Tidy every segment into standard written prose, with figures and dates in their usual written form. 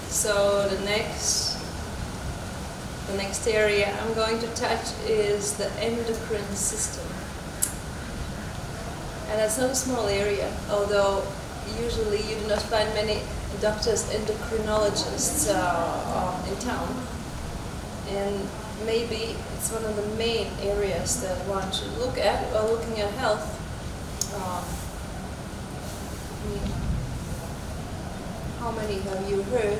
So the next area I'm going to touch is the endocrine system. And that's not a small area, although usually you do not find many doctors, endocrinologists in town. And maybe it's one of the main areas that one should look at while looking at health. How many have you heard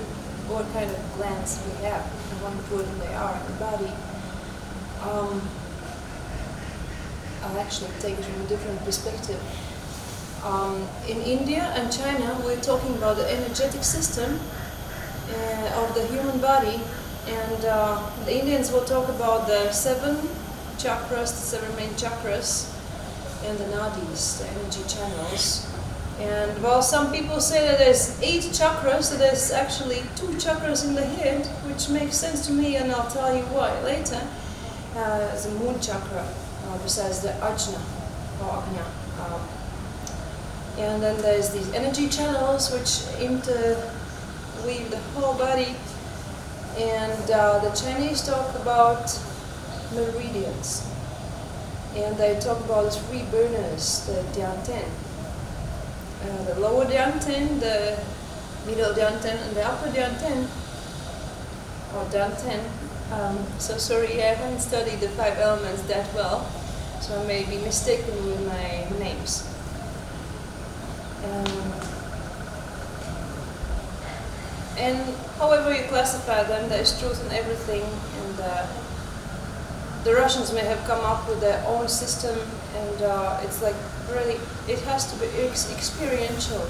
what kind of glands we have and how important they are in the body? I'll actually take it from a different perspective. In India and China, we're talking about the energetic system of the human body, and the Indians will talk about the 7 chakras, the 7 main chakras, and the nadis, the energy channels. And while some people say that there's 8 chakras, so there's actually 2 chakras in the head, which makes sense to me, and I'll tell you why later. The moon chakra, besides the ajna or agnya. And then there's these energy channels which interweave the whole body. And the Chinese talk about meridians. And they talk about 3 burners, the Dianten. The lower Dianten, the middle Dianten, and the upper Dianten, or Dianten. So sorry, I haven't studied the 5 elements that well, so I may be mistaken with my names. And however you classify them, there's truth in everything, and the Russians may have come up with their own system, and it's like really, it has to be experiential.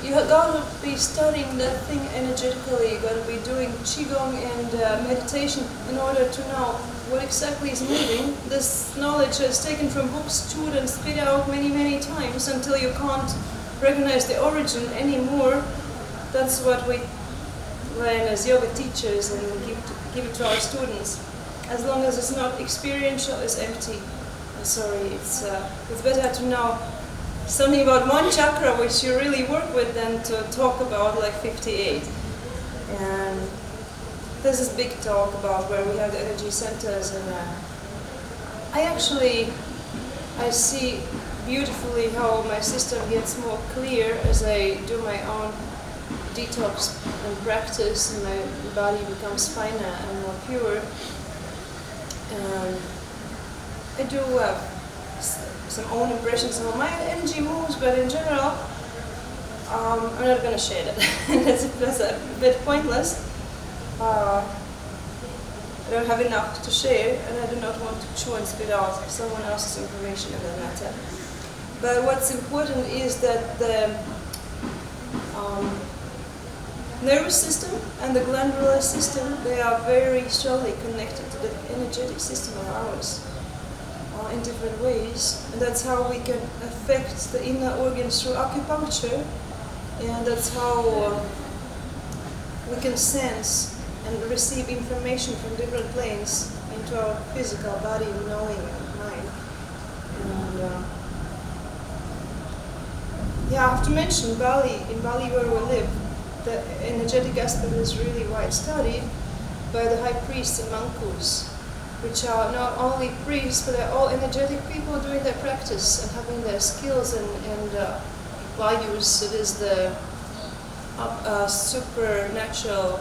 You got to be studying that thing energetically, you got to be doing qigong and meditation in order to know what exactly is moving. This knowledge is taken from books, chewed and spit out many, many times until you can't recognize the origin anymore. That's what we learn as yoga teachers and give it to our students. As long as it's not experiential, it's empty. I'm sorry, it's better to know something about one chakra which you really work with than to talk about like 58. And this is big talk about where we have the energy centers, and I see beautifully how my system gets more clear as I do my own detox and practice, and my body becomes finer and more pure. I do have some own impressions of how my energy moves, but in general, I'm not going to share that. That's a bit pointless. I don't have enough to share, and I do not want to chew and spit out someone else's information in that matter. But what's important is that the nervous system and the glandular system, they are very strongly connected to the energetic system of ours in different ways. And that's how we can affect the inner organs through acupuncture, and that's how we can sense and receive information from different planes into our physical body, knowing and mind. And I have to mention Bali. In Bali where we live, the energetic aspect is really wide studied by the high priests and monkus, which are not only priests, but they're all energetic people doing their practice and having their skills and values. It is the supernatural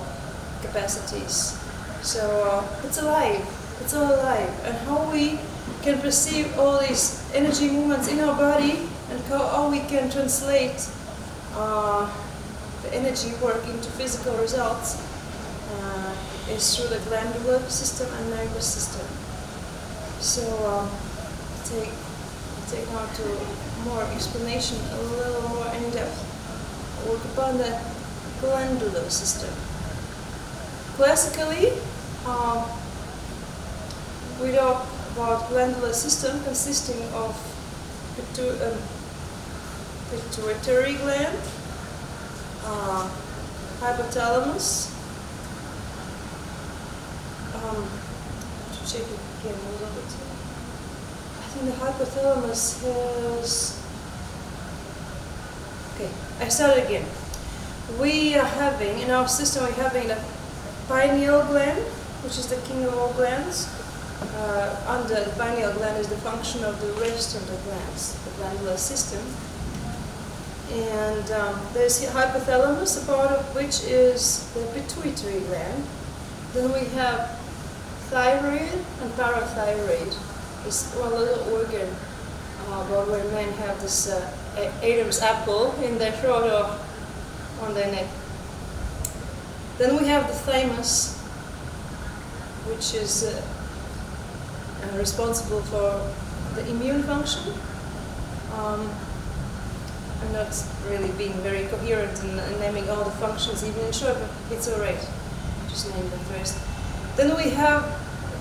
capacities. So it's alive. It's all alive. And how we can perceive all these energy movements in our body, and how we can translate the energy work into physical results is through the glandular system and nervous system. So take now to more explanation, a little more in depth. Work upon the glandular system. Classically, we talk about glandular system consisting of pituitary gland, hypothalamus. To check it again a little bit. I think the hypothalamus has. Okay, I start again. we are having, in our system, we're having the pineal gland, which is the king of all glands. Under the pineal gland is the function of the rest of the glands, the glandular system. And there's the hypothalamus, a part of which is the pituitary gland. Then we have thyroid and parathyroid. It's one little organ where men have this Adam's apple in their throat or on their neck. Then we have the thymus, which is responsible for the immune function. I'm not really being very coherent in naming all the functions, even in short, but it's alright. Just name them first. Then we have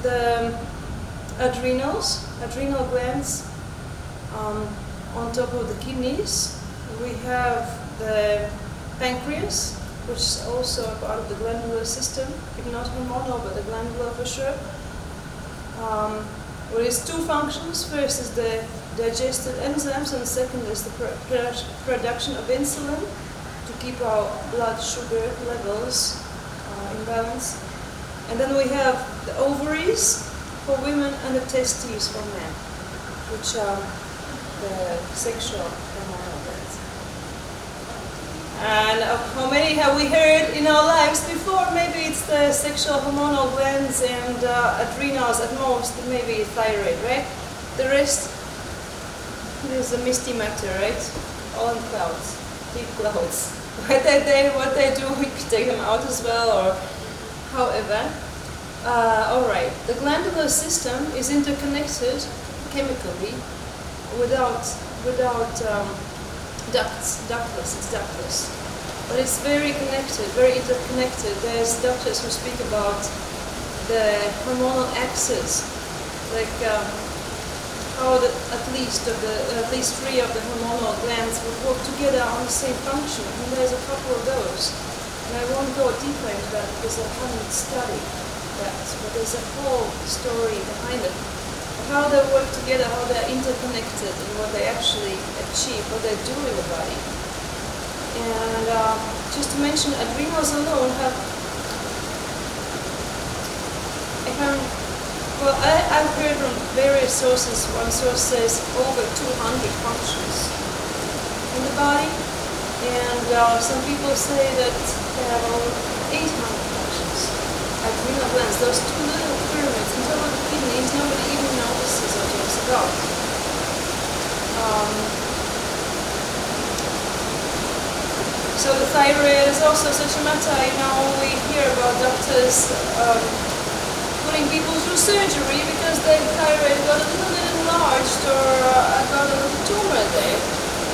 the adrenal glands on top of the kidneys. We have the pancreas, which is also a part of the glandular system, if not hormonal, but the glandular for sure. Well, it's two functions. First is the digestive enzymes, and the second is the production of insulin to keep our blood sugar levels in balance. And then we have the ovaries for women and the testes for men, which are the sexual hormonal glands. And how many have we heard in our lives before? Maybe it's the sexual hormonal glands and adrenals at most, maybe thyroid, right? The rest is the misty matter, right? All in clouds, deep clouds. What they do, we could take them out as well, or however. Alright, the glandular system is interconnected chemically without ductless, it's ductless. But it's very connected, very interconnected. There's doctors who speak about the hormonal axis, like how at least three of the hormonal glands would work together on the same function. And there's a couple of those. And I won't go deeper into that because I haven't studied that. But there's a whole story behind it. How they work together, how they're interconnected, and what they actually achieve, what they do in the body. And just to mention, adrenals alone have, I've heard from various sources. One source says over 200 functions in the body, and some people say that they have over 800 functions. Adrenal glands, those two little pyramids on top of the kidneys, nobody even notices or talks about. So the thyroid is also such a matter. We hear about doctors putting people through surgery because their thyroid got a little bit enlarged or got a little tumor there.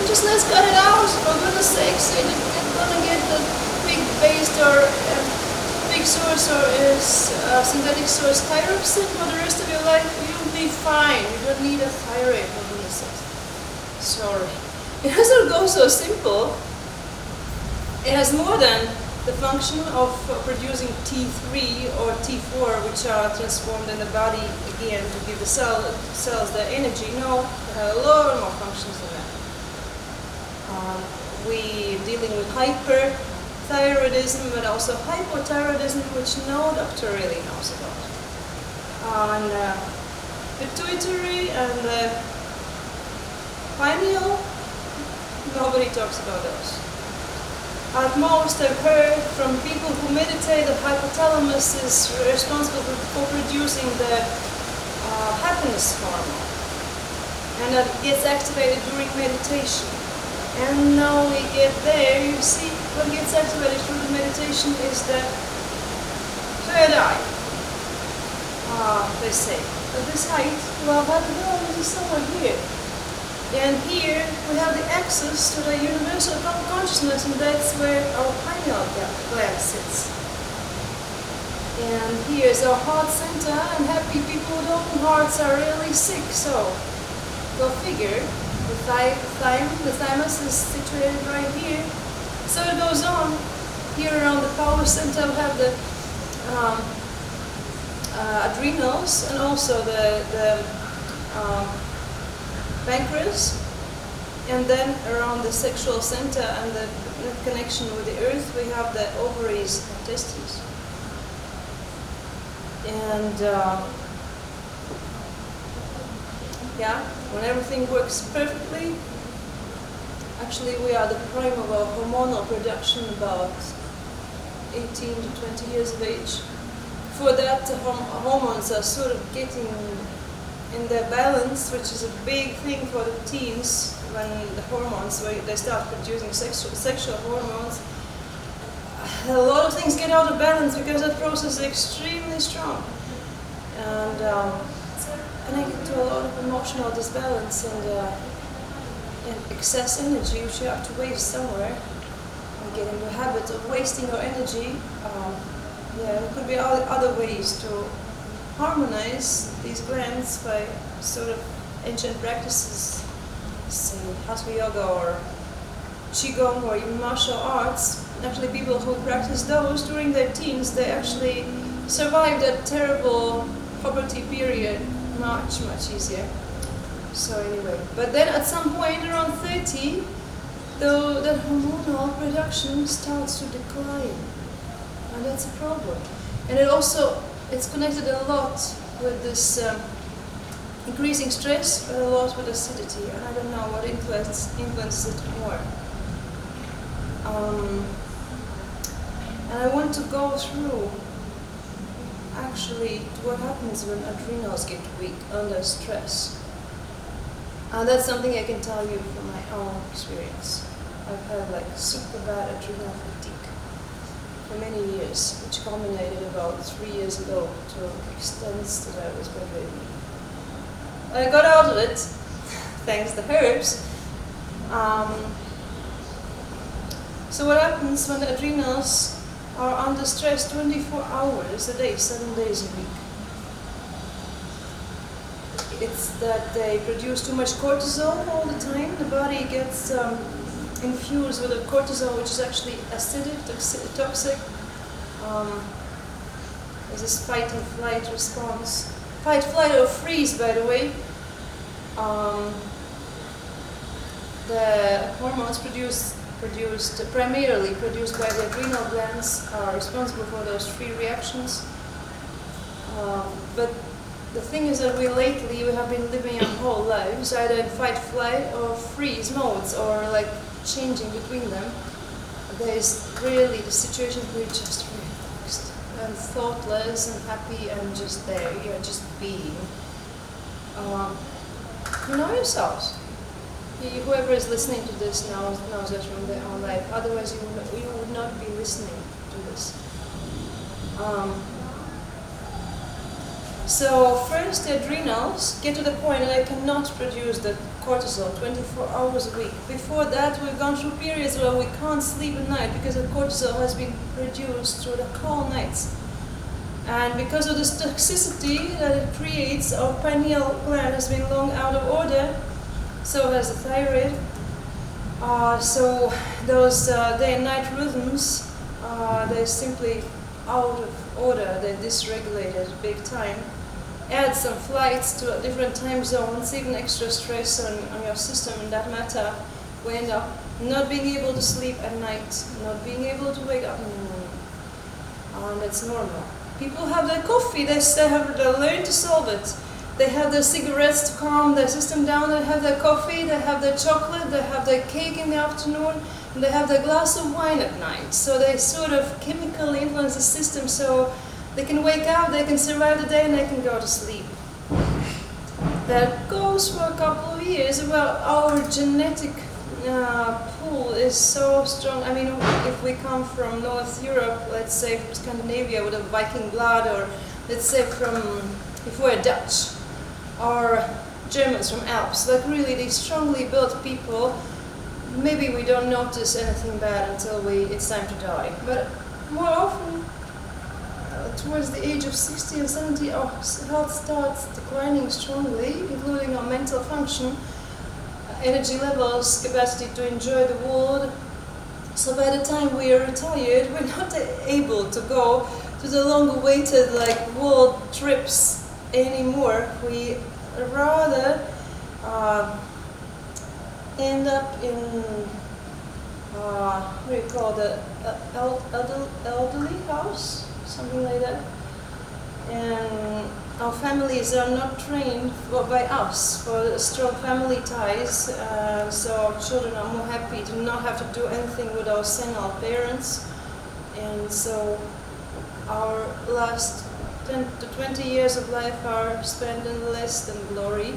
And just let's cut it out, for goodness sake, so you're gonna get the pig-based or big source or is synthetic source thyroxine for the rest of your life. You'll be fine. You don't need a thyroid for goodness sake. Sorry. It doesn't go so simple. It has more than the function of producing T3 or T4, which are transformed in the body again to give the cells their energy. No, it has a lot more functions than that. We're dealing with hyperthyroidism, but also hypothyroidism, which no doctor really knows about. And pituitary and pineal, nobody talks about those. At most, I've heard from people who meditate that hypothalamus is responsible for producing the happiness hormone, and that gets activated during meditation. And now we get there, you see, what gets activated through the meditation is the third eye, they say. At this height, well, hypothalamus is somewhere here. And here we have the access to the universal consciousness, and that's where our pineal gland sits. And here's our heart center, and happy people with open hearts are really sick, so go figure. The thymus is situated right here. So it goes on. Here around the power center we have the adrenals and also the pancreas. And then around the sexual center and the connection with the earth, we have the ovaries and testes. And yeah, when everything works perfectly, actually we are the prime of our hormonal production, about 18 to 20 years of age. For that, the hormones are sort of getting in their balance, which is a big thing for the teens when the hormones, when they start producing sexual hormones. A lot of things get out of balance because that process is extremely strong. And it's connected to a lot of emotional disbalance and excess energy, which you have to waste somewhere. And get into the habit of wasting your energy. There could be other ways to harmonize these glands by sort of ancient practices, say Hatha Yoga or Qigong or even martial arts. Actually, people who practice those during their teens, they actually survive that terrible puberty period much easier. So anyway, but then at some point around 30, though, the hormonal production starts to decline. And that's a problem. And it's connected a lot with this increasing stress, but a lot with acidity. And I don't know what influences it more. And I want to go through actually what happens when adrenals get weak under stress. And that's something I can tell you from my own experience. I've had like super bad adrenal fatigue for many years, which culminated about 3 years ago to extents that I was bedridden. I got out of it, thanks to herbs. So what happens when the adrenals are under stress 24 hours a day, 7 days a week? It's that they produce too much cortisol all the time. The body gets infused with a cortisol, which is actually acidic, toxic. There's this fight and flight response. Fight, flight, or freeze, by the way. The hormones primarily produced by the adrenal glands are responsible for those three reactions. But the thing is that we have been living our whole lives either in fight, flight, or freeze modes, or like changing between them. There's really the situation where you're just relaxed and thoughtless and happy and just there. You're just being. You know yourselves. Whoever is listening to this knows that from their own life. Otherwise, you would not be listening to this. So first, the adrenals get to the point that they cannot produce the cortisol 24 hours a week. Before that, we've gone through periods where we can't sleep at night because the cortisol has been produced through the cold nights. And because of this toxicity that it creates, our pineal gland has been long out of order. So has the thyroid. So those day and night rhythms, they're simply out of order. They're dysregulated big time. Add some flights to different time zones, even extra stress on your system in that matter. We end up not being able to sleep at night, not being able to wake up in the morning. That's normal. People have their coffee, they learn to solve it. They have their cigarettes to calm their system down, they have their coffee, they have their chocolate, they have their cake in the afternoon, and they have their glass of wine at night. So they sort of chemically influence the system so they can wake up, they can survive the day, and they can go to sleep. That goes for a couple of years. Well, our genetic pool is so strong. I mean, if we come from North Europe, let's say from Scandinavia with a Viking blood, or let's say if we're Dutch, or Germans from Alps, like really these strongly built people, maybe we don't notice anything bad until it's time to die. But more often, towards the age of 60 and 70, our health starts declining strongly, including our mental function, energy levels, capacity to enjoy the world. So by the time we are retired, we're not able to go to the long-awaited world trips anymore. We rather end up in what do you call the elderly house, something like that. And our families are not trained by us for strong family ties, so our children are more happy to not have to do anything without seeing our parents. And so our last 10 to 20 years of life are spent in less than glory.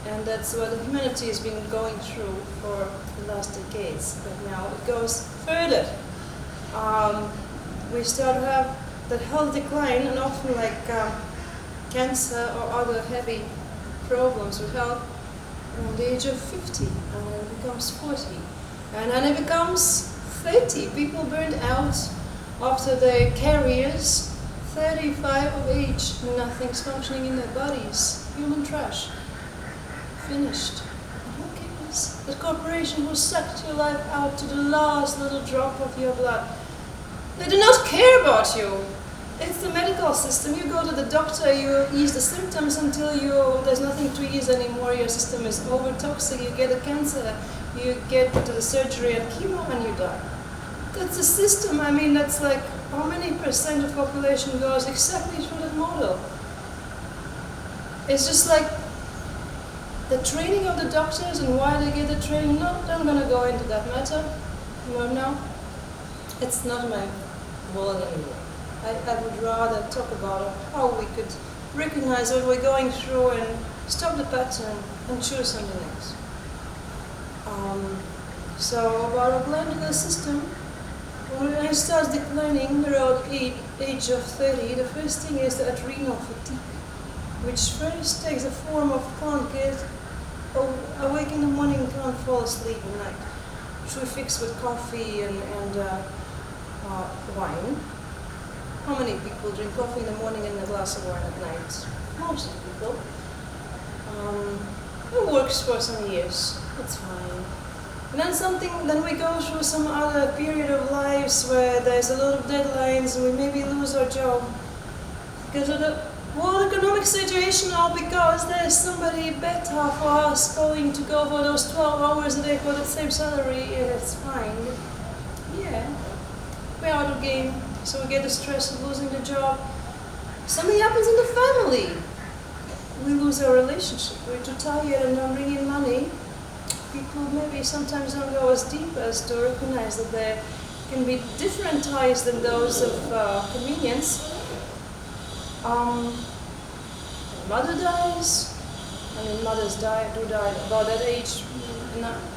And that's what humanity has been going through for the last decades. But now it goes further. We start to have that health decline, and often like cancer or other heavy problems with health around the age of 50, and then it becomes 40. And then it becomes 30. People burned out after their careers, 35 of age, nothing's functioning in their bodies. Human trash. Finished. Who cares? The corporation who sucked your life out to the last little drop of your blood. They do not care about you. It's the medical system. You go to the doctor, you ease the symptoms until there's nothing to ease anymore. Your system is over-toxic, you get a cancer, you get to the surgery and chemo and you die. That's the system. I mean, that's like how many percent of population goes exactly through that model? It's just like the training of the doctors and why they get the training. No, I'm going to go into that matter. No, it's not my world anymore. I would rather talk about how we could recognize what we're going through and stop the pattern and choose something else. So about our glandular system, when it starts declining around age of 30, the first thing is the adrenal fatigue, which first takes the form of can't get awake in the morning, can't fall asleep at night, which we fix with coffee and wine. How many people drink coffee in the morning and a glass of wine at night? Most people. It works for some years. It's fine. And then we go through some other period of lives where there's a lot of deadlines and we maybe lose our job because of the world economic situation, or because there's somebody better for us going to go for those 12 hours a day for the same salary, and it's fine. Yeah, we're out of game, so we get the stress of losing the job. Something happens in the family. We lose our relationship. We're too tired and don't bring in money. People maybe sometimes don't go as deep as to recognize that there can be different ties than those of convenience. Mother dies. I mean, mothers do die about that age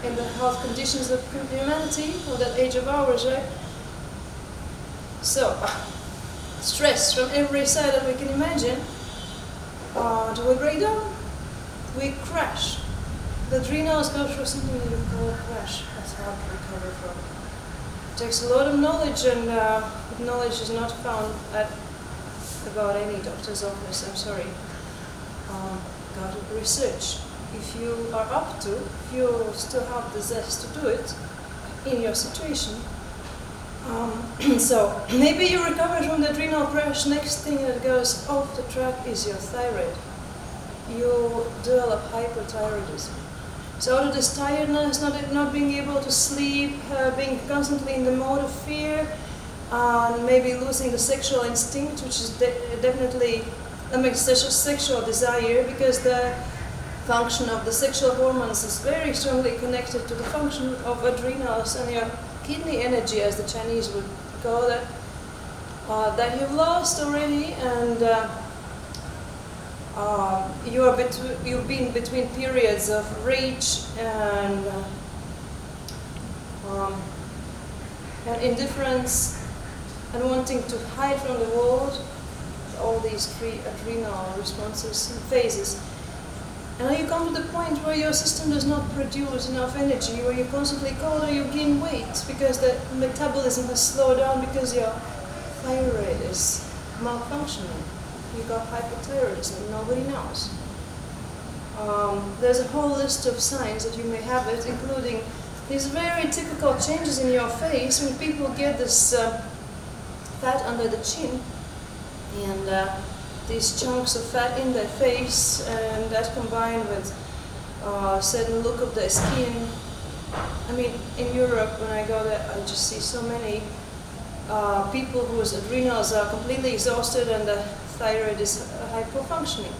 in the health conditions of humanity, or that age of ours, right? So, stress from every side that we can imagine. Do we break down? We crash. The adrenals go through something that we call a crash. That's hard to recover from. It takes a lot of knowledge, and knowledge is not found at about any doctor's office. I'm sorry. Got to research. If you are up to, if you still have the zest to do it in your situation. So maybe you recover from the adrenal crash. Next thing that goes off the track is your thyroid. You develop hypothyroidism. So out of this tiredness, not being able to sleep, being constantly in the mode of fear, maybe losing the sexual instinct, which is definitely makes sexual desire, because the function of the sexual hormones is very strongly connected to the function of adrenals and your kidney energy, as the Chinese would call it, that you've lost already, and you've been between periods of rage and indifference and wanting to hide from the world, all these three adrenal responses and phases. And then you come to the point where your system does not produce enough energy, where you're constantly cold or you gain weight because the metabolism has slowed down because your thyroid is malfunctioning. You got hypothyroidism, nobody knows. There's a whole list of signs that you may have it, including these very typical changes in your face when people get this fat under the chin and these chunks of fat in their face, and that combined with certain look of their skin, mean, in Europe, when I go there, I just see so many people whose adrenals are completely exhausted and the thyroid is hypofunctioning.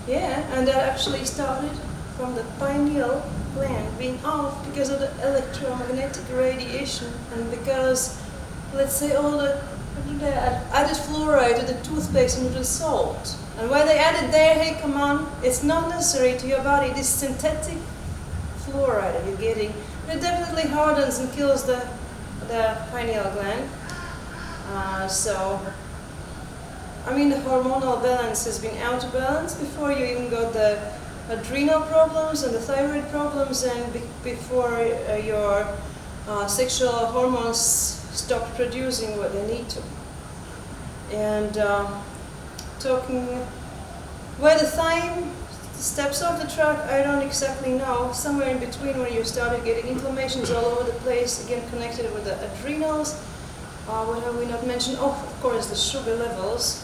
Yeah, and that actually started from the pineal gland being off because of the electromagnetic radiation and because, let's say, all the added fluoride to the toothpaste and to the salt. And why they added there, hey, come on, it's not necessary to your body. This synthetic fluoride that you're getting, it definitely hardens and kills the pineal gland. So, I mean, the hormonal balance has been out of balance before you even got the adrenal problems and the thyroid problems, and before your sexual hormones stop producing what they need to. And talking where the thyme steps off the track, I don't exactly know. Somewhere in between when you started getting inflammations all over the place, again connected with the adrenals. What have we not mentioned? Oh, of course, the sugar levels.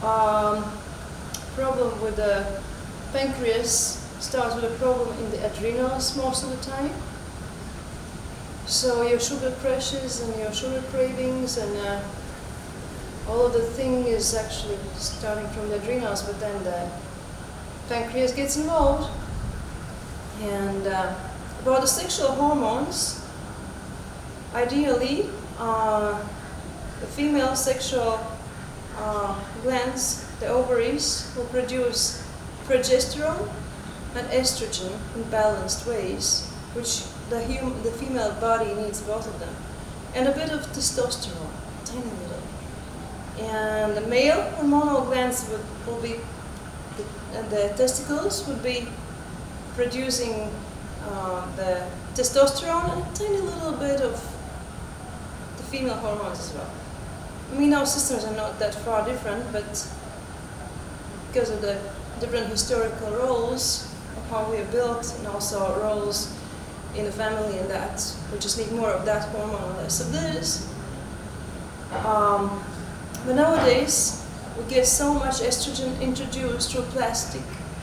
Problem with the pancreas starts with a problem in the adrenals most of the time. So your sugar crashes and your sugar cravings and all of the thing is actually starting from the adrenals, but then the pancreas gets involved. And about the sexual hormones, ideally, the female sexual glands, the ovaries, will produce progesterone and estrogen in balanced ways, which the female body needs both of them, and a bit of testosterone, tiny little. And the male hormonal glands will be, and the testicles would be producing the testosterone and a tiny little bit of the female hormones as well. I mean, our systems are not that far different, but because of the different historical roles of how we are built and also roles in the family and that, we just need more of that hormone and less of this. But nowadays, we get so much estrogen introduced through plastic,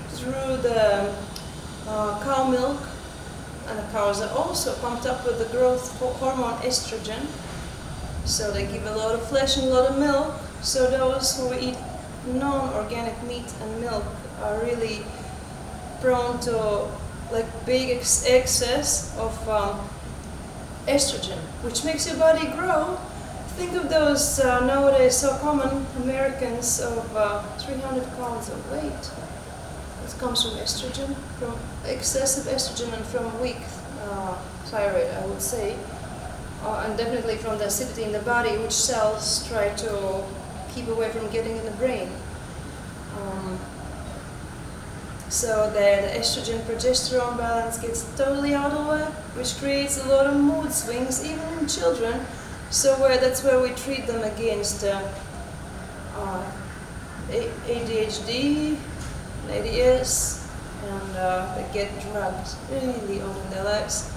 through the cow milk, and the cows are also pumped up with the growth hormone estrogen. So they give a lot of flesh and a lot of milk. So those who eat non-organic meat and milk are really prone to like big excess of estrogen, which makes your body grow. Think of those nowadays so common Americans of 300 pounds of weight. It comes from estrogen, from excessive estrogen and from weak thyroid, I would say. And definitely from the acidity in the body, which cells try to keep away from getting in the brain. So there, the estrogen-progesterone balance gets totally out of whack, which creates a lot of mood swings, even in children. So that's where we treat them against ADHD, ADS, and they get drugged really on in their lives.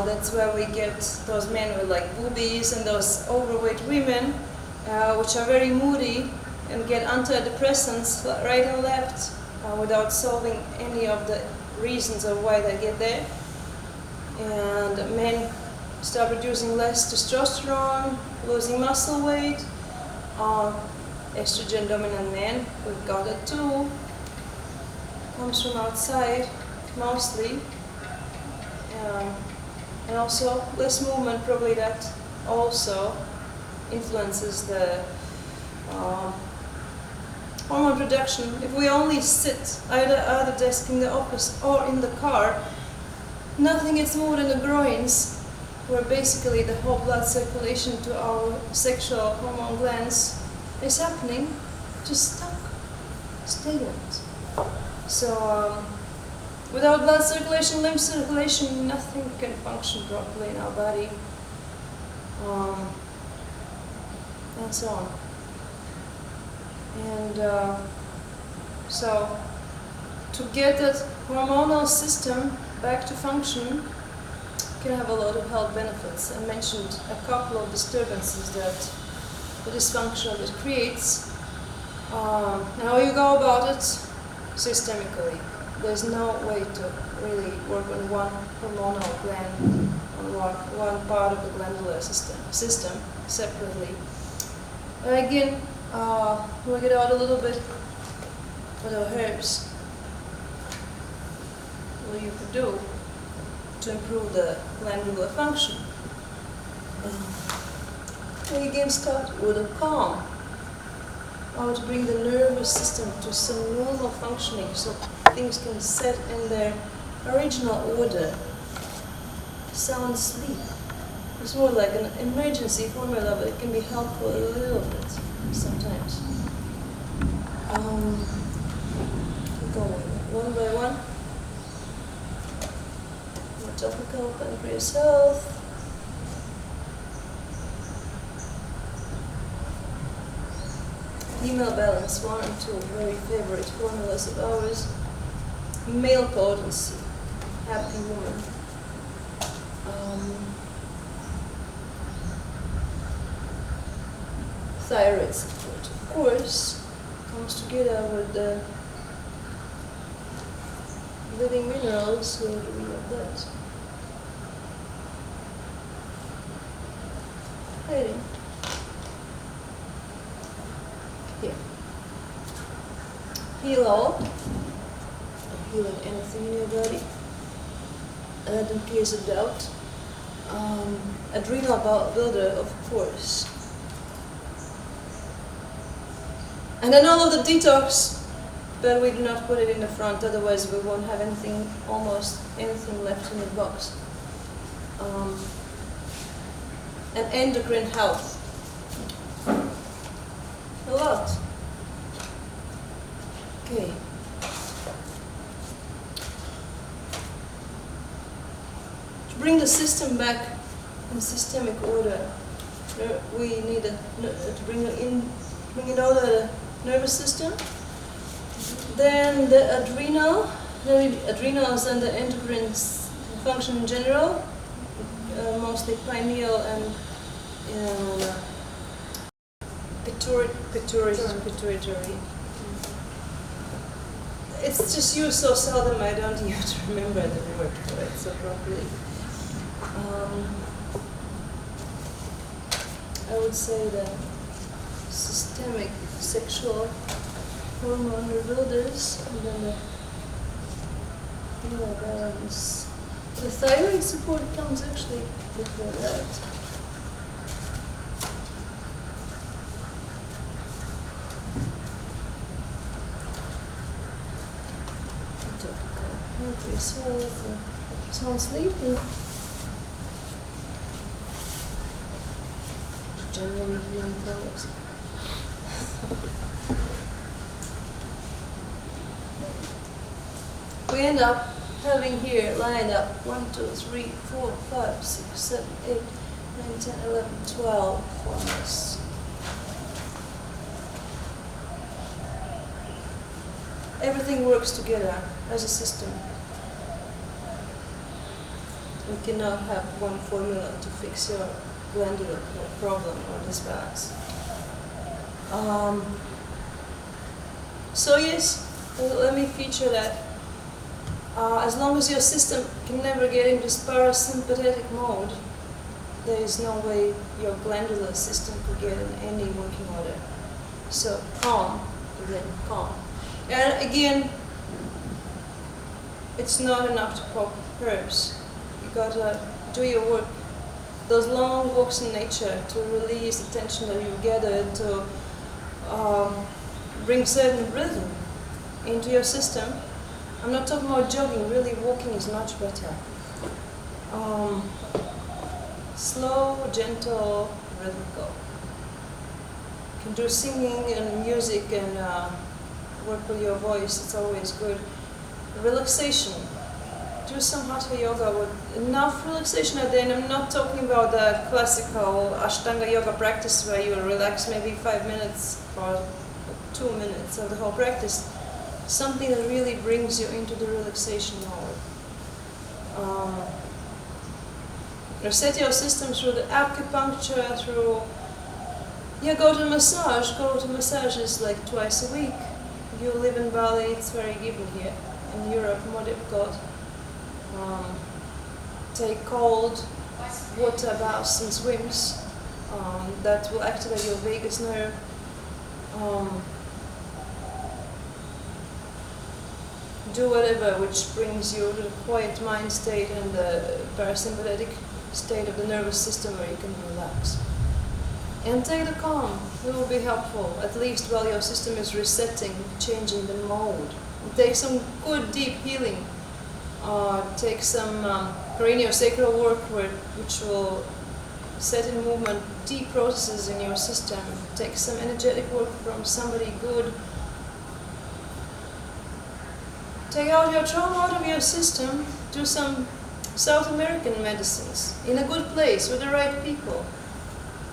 That's where we get those men with like boobies and those overweight women, which are very moody and get antidepressants right and left without solving any of the reasons of why they get there. And men start producing less testosterone, losing muscle weight. Estrogen dominant men, we've got it too. Comes from outside mostly. And also less movement, probably that also influences the hormone production. If we only sit either at the desk in the office or in the car, nothing gets moved in the groins, where basically the whole blood circulation to our sexual hormone glands is happening, just stuck, stagnant. So without blood circulation, lymph circulation, nothing can function properly in our body, and so on. And so to get that hormonal system back to function can have a lot of health benefits. I mentioned a couple of disturbances that the dysfunction of it creates. How you go about it systemically. there's no way to really work on one hormonal gland, on one part of the glandular system separately. And again, we'll get out a little bit with our herbs. What you could do to improve the glandular function. We again start with a calm. How to bring the nervous system to some normal functioning so things can set in their original order. Sound sleep. It's more like an emergency formula, but it can be helpful a little bit sometimes. We'll go one by one. More topical, pancreas health. Female balance, 1 and 2, very favorite formulas of ours. Male potency, happy woman. Thyroid support, of course, comes together with the living minerals. Where do we have that? Hiding. Here. Heal all. Healing anything in your body. And in case of doubt, adrenal builder, of course. And then all of the detox, but we do not put it in the front, otherwise we won't have anything, almost anything left in the box. And endocrine health. A lot. Okay. To bring the system back in systemic order, we need to bring it out of the nervous system. Then the adrenals and the endocrine function in general, mostly pineal and pituitary. It's just used so seldom I don't even remember the word for it so properly. I would say that systemic sexual hormone rebuilders, and then the female balance. The thyroid support comes actually before that. Sound sleep and generally healing products. We end up having here lined up 1, 2, 3, 4, 5, 6, 7, 8, 9, 10, 11, 12 formulas. Everything works together as a system. We cannot have one formula to fix your glandular problem or disbalance. So yes, let me feature that. As long as your system can never get into this parasympathetic mode, there is no way your glandular system could get in any working order. So calm, again, calm. And again, it's not enough to pop herbs. You gotta do your work. Those long walks in nature to release the tension that you've gathered, to bring certain rhythm into your system. I'm not talking about jogging, really walking is much better. Slow, gentle, rhythmical. You can do singing and music and work with your voice, it's always good. Relaxation. Do some hatha yoga with enough relaxation at the end. I'm not talking about the classical Ashtanga yoga practice where you relax maybe 5 minutes or 2 minutes of the whole practice. Something that really brings you into the relaxation mode. Reset your system through the acupuncture, through, go to massage. Go to massages like twice a week. You live in Bali, it's very given here. in Europe, more difficult. Take cold water baths and swims. That will activate your vagus nerve. Do whatever which brings you to the quiet mind state and the parasympathetic state of the nervous system where you can relax. And take the calm. It will be helpful, at least while your system is resetting, changing the mode. And take some good deep healing. Take some craniosacral work which will set in movement deep processes in your system. Take some energetic work from somebody good. Take out your trauma out of your system. Do some South American medicines in a good place with the right people,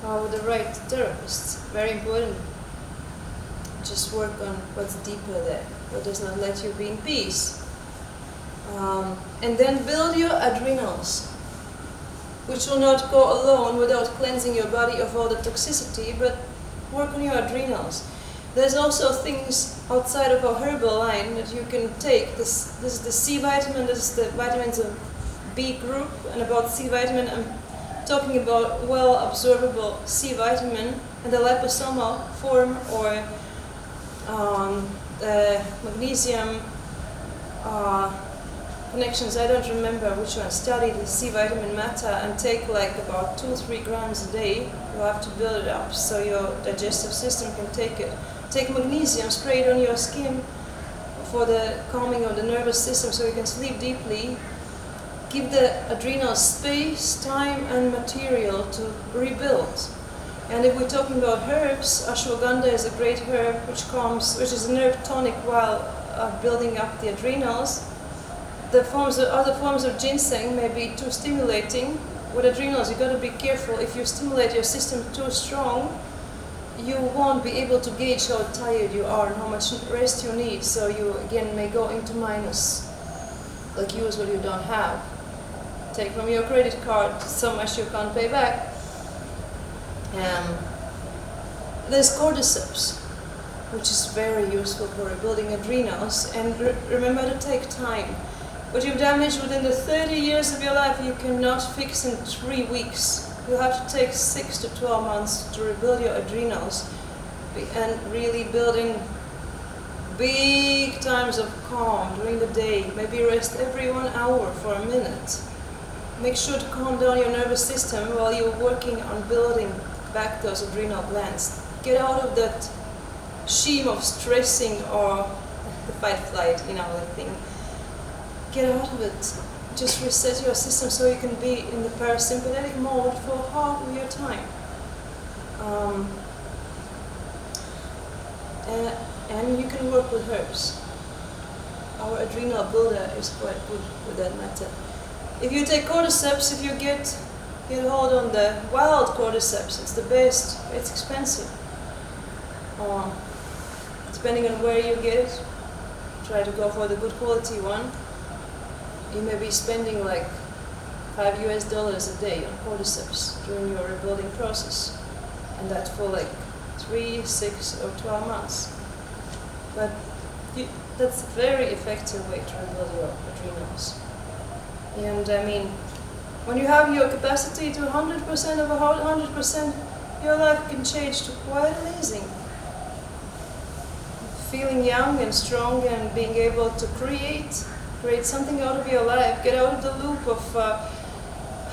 with the right therapists. Very important. Just work on what's deeper there, what does not let you be in peace. And then build your adrenals, which will not go alone without cleansing your body of all the toxicity, but work on your adrenals. There's also things outside of our herbal line that you can take. This is the C vitamin, this is the vitamins of B group, and about C vitamin I'm talking about well absorbable C vitamin and the liposomal form, or the magnesium connections. I don't remember which one. Study the C vitamin matter and take like about 2-3 grams a day. You have to build it up so your digestive system can take it. Take magnesium, spray it on your skin for the calming of the nervous system so you can sleep deeply. Give the adrenals space, time and material to rebuild. And if we're talking about herbs, ashwagandha is a great herb which is a nerve tonic while building up the adrenals. The other forms of ginseng may be too stimulating. With adrenals, you've got to be careful. If you stimulate your system too strong, you won't be able to gauge how tired you are and how much rest you need. So you again may go into minus, like use what you don't have. Take from your credit card so much you can't pay back. There's cordyceps, which is very useful for rebuilding adrenals. And remember to take time. What you've damaged within the 30 years of your life, you cannot fix in 3 weeks. You have to take 6 to 12 months to rebuild your adrenals and really build in big times of calm during the day. Maybe rest every 1 hour for a minute. Make sure to calm down your nervous system while you're working on building back those adrenal glands. Get out of that scheme of stressing or the fight-flight, the thing. Get out of it. Just reset your system so you can be in the parasympathetic mode for half of your time. And you can work with herbs. Our adrenal builder is quite good with that matter. If you take cordyceps, if you get hold on the wild cordyceps, it's the best. It's expensive. Depending on where you get it, try to go for the good quality one. You may be spending like $5 a day on cordyceps during your rebuilding process, and that for like 3, 6, or 12 months. But that's a very effective way to rebuild your adrenals. And I mean, when you have your capacity to 100% of 100%, your life can change to quite amazing. Feeling young and strong and being able to create something out of your life, get out of the loop of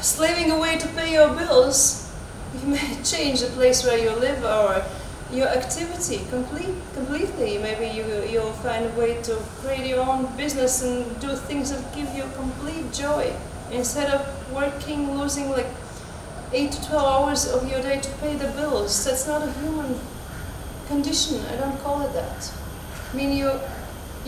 slaving away to pay your bills. You may change the place where you live or your activity completely. Maybe you'll find a way to create your own business and do things that give you complete joy. Instead of working, losing like 8 to 12 hours of your day to pay the bills. That's not a human condition. I don't call it that. I mean, you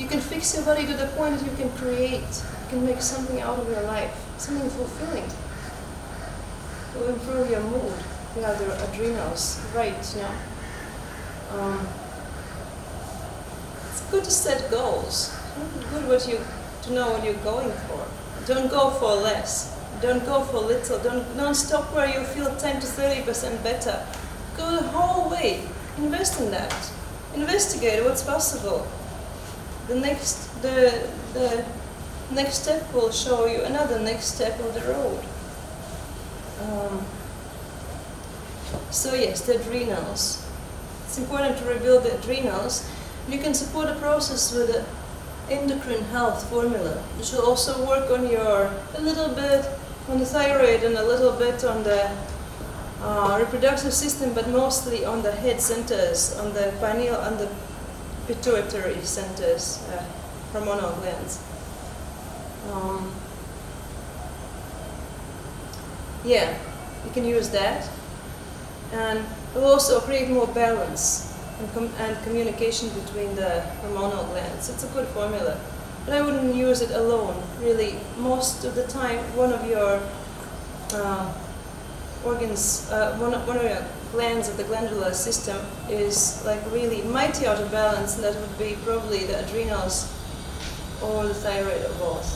can fix your body to the point that you can create. You can make something out of your life, something fulfilling. It will improve your mood. You have the adrenals right, It's good to set goals. It's good to know what you're going for. Don't go for less. Don't go for little. Don't stop where you feel 10 to 30% better. Go the whole way. Invest in that. Investigate what's possible. the next step will show you another next step of the road. So yes, the adrenals. It's important to rebuild the adrenals. You can support the process with the endocrine health formula, which will also work on a little bit on the thyroid and a little bit on the reproductive system, but mostly on the head centers, on the pineal and the pituitary centers, hormonal glands. Yeah, you can use that, and it will also create more balance and communication between the hormonal glands. It's a good formula, but I wouldn't use it alone. Really, most of the time, one of your organs, one of your glands of the glandular system is like really mighty out of balance, and that would be probably the adrenals or the thyroid or both.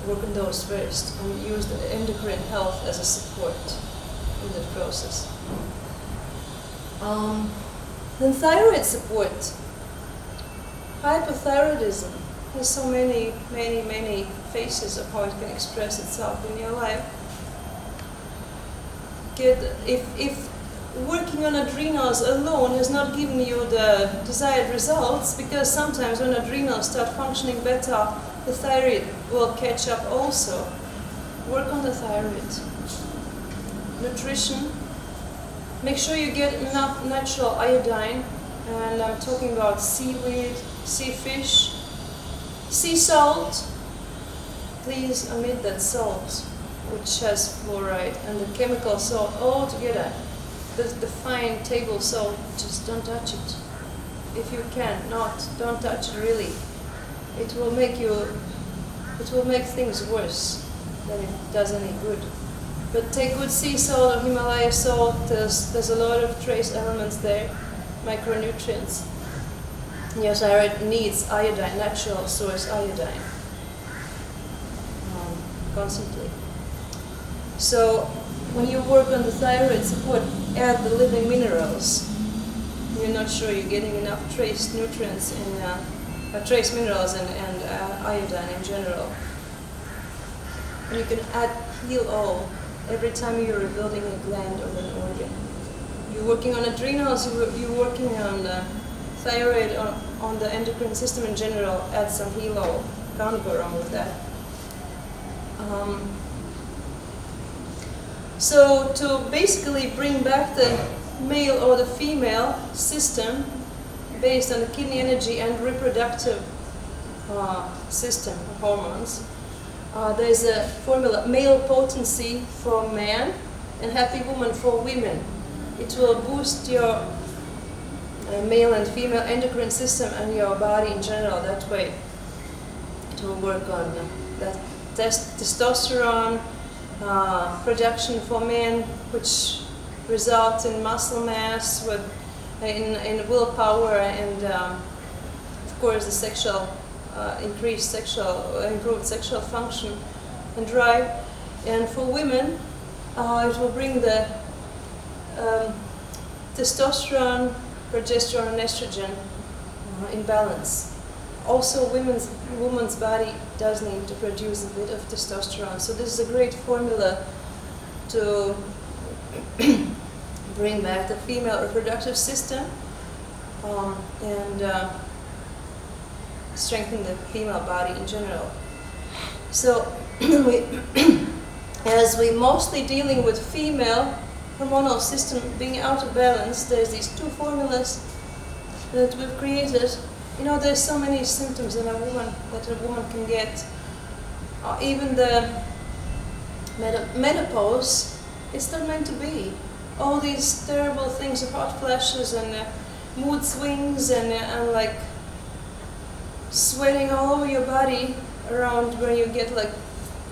Work on those first and use the endocrine health as a support in that process. Then thyroid support. Hypothyroidism has so many faces of how it can express itself in your life. If working on adrenals alone has not given you the desired results, because sometimes when adrenals start functioning better, the thyroid will catch up also. Work on the thyroid. Nutrition. Make sure you get enough natural iodine, and I'm talking about seaweed, sea fish, sea salt. Please omit that salt, which has fluoride, and the chemical salt all together. The fine table salt, just don't touch it. If you can, don't touch it really. It will make things worse than it does any good. But take good sea salt or Himalaya salt. There's a lot of trace elements there, micronutrients. Your thyroid needs iodine, natural source iodine, constantly. So when you work on the thyroid support, add the living minerals. You're not sure you're getting enough trace nutrients in trace minerals and iodine in general. And you can add heal all every time you're rebuilding a gland or an organ. You're working on adrenals, you're working on the thyroid, on the endocrine system in general, add some heal all. Can't go wrong with that. So to basically bring back the male or the female system based on the kidney energy and reproductive system of hormones, there's a formula: male potency for men and happy woman for women. It will boost your male and female endocrine system and your body in general that way. It will work on that testosterone production for men, which results in muscle mass, in willpower, and of course the sexual improved sexual function and drive. And for women, it will bring the testosterone, progesterone, and estrogen in balance. Also, woman's body does need to produce a bit of testosterone, so this is a great formula to bring back the female reproductive system and strengthen the female body in general. So, as we mostly dealing with female hormonal system being out of balance, there's these two formulas that we've created. You know, there's so many symptoms that a woman can get. Even the menopause, it's not meant to be. All these terrible things of hot flashes and mood swings and like sweating all over your body around when you get like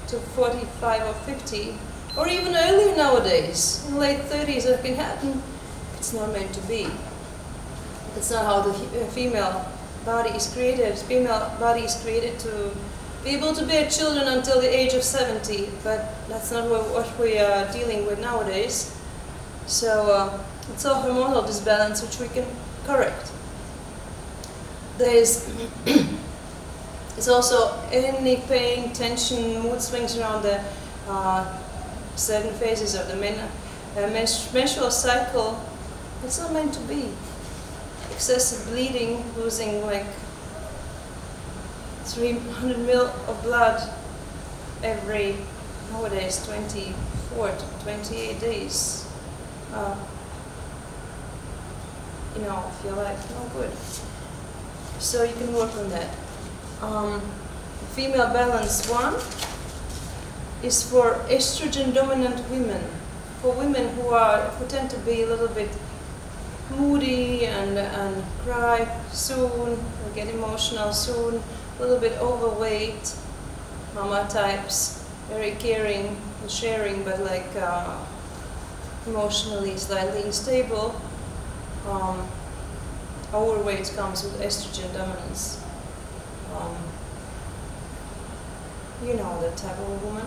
to 45 or 50, or even earlier nowadays, in late 30s, that can happen. It's not meant to be. It's not how the female body is created. Female body is created to be able to bear children until the age of 70, but that's not what we are dealing with nowadays. So it's a hormonal disbalance which we can correct. there is it's also any pain, tension, mood swings around the certain phases of the menstrual cycle. It's not meant to be. Excessive bleeding, losing like 300 ml of blood every, nowadays, 24 to 28 days. If you're like, no good. So you can work on that. Female balance 1 is for estrogen dominant women. For women who tend to be a little bit moody and cry soon, or get emotional soon, a little bit overweight, mama types, very caring and sharing, but like emotionally slightly unstable. Overweight comes with estrogen dominance. You know that type of a woman.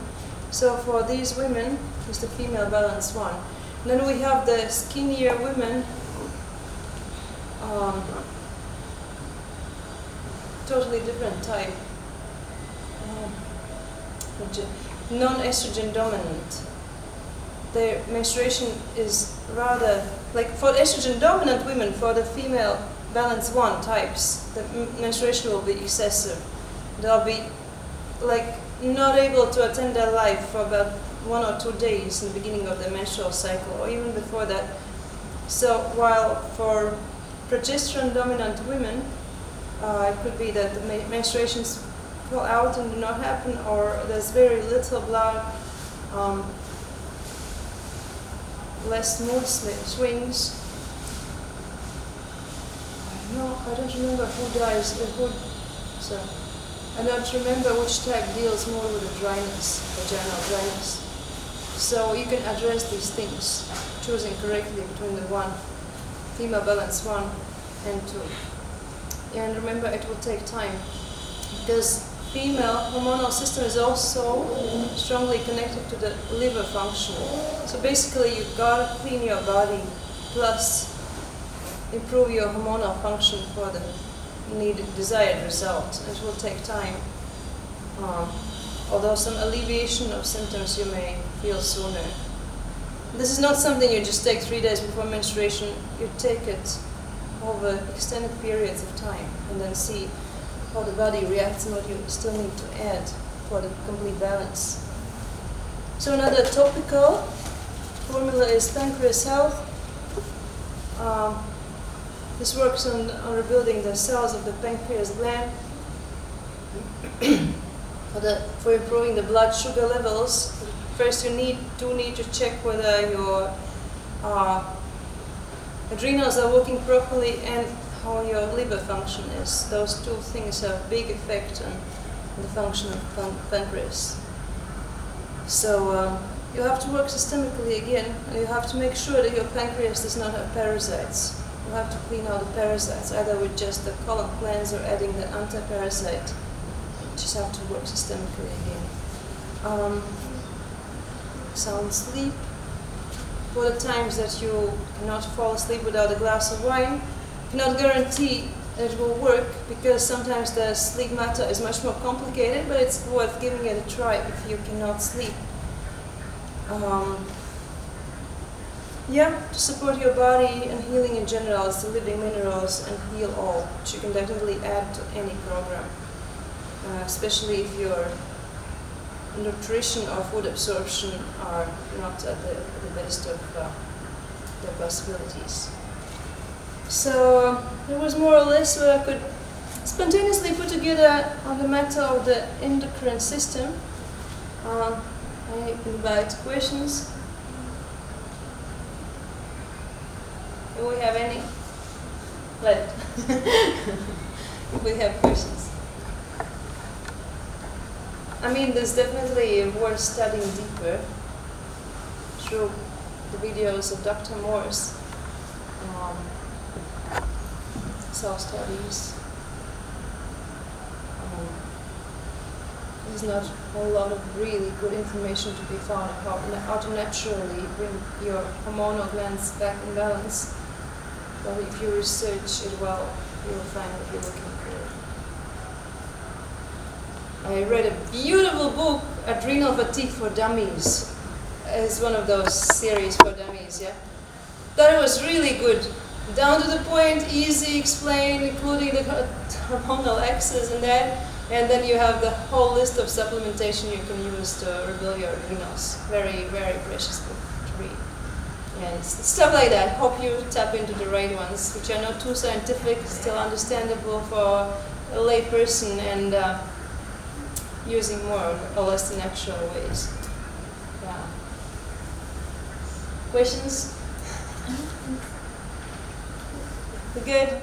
So for these women, is the female balance 1. And then we have the skinnier women, totally different type, non-estrogen dominant. Their menstruation is rather, like for estrogen dominant women, for the female balance 1 types, the menstruation will be excessive. They'll be like not able to attend their life for about 1 or 2 days in the beginning of the menstrual cycle, or even before that. So while for progesterone dominant women, it could be that the menstruations fall out and do not happen, or there's very little blood, less mood swings. I don't remember who dies, so I don't remember which type deals more with the dryness, vaginal dryness. So you can address these things, choosing correctly between the female balance 1 and 2. And remember, it will take time, because female hormonal system is also strongly connected to the liver function. So basically you've got to clean your body, plus improve your hormonal function for the needed, desired result. It will take time. Although some alleviation of symptoms you may feel sooner. This is not something you just take 3 days before menstruation. You take it over extended periods of time and then see how the body reacts and what you still need to add for the complete balance. So another topical formula is pancreas health. This works on rebuilding the cells of the pancreas gland for improving the blood sugar levels. First you need to check whether your adrenals are working properly and how your liver function is. Those two things have a big effect on the function of pancreas. So you have to work systemically again, and you have to make sure that your pancreas does not have parasites. You have to clean out the parasites, either with just the colon cleanse or adding the anti-parasite. You just have to work systemically again. Sound sleep. For the times that you cannot fall asleep without a glass of wine, cannot guarantee that it will work, because sometimes the sleep matter is much more complicated, but it's worth giving it a try if you cannot sleep. To support your body and healing in general is the living minerals and heal all, which you can definitely add to any program, especially if your nutrition or food absorption are not at the best of their possibilities. So there was more or less what I could spontaneously put together on the matter of the endocrine system. I invite questions. Do we have any? If we have questions. I mean, there's definitely worth studying deeper through the videos of Dr. Moore's cell studies. There's not a whole lot of really good information to be found about how to naturally bring your hormonal glands back in balance. But if you research it well, you will find what you're looking for. I read a beautiful book, Adrenal Fatigue for Dummies. It's one of those series for dummies, yeah. That was really good. Down to the point, easy, explained, including the hormonal axis and that. And then you have the whole list of supplementation you can use to rebuild your adrenals. Very, very precious book to read. And stuff like that. Hope you tap into the right ones, which are not too scientific, still understandable for a lay person, and using more or less the natural ways. Yeah. Questions? Good.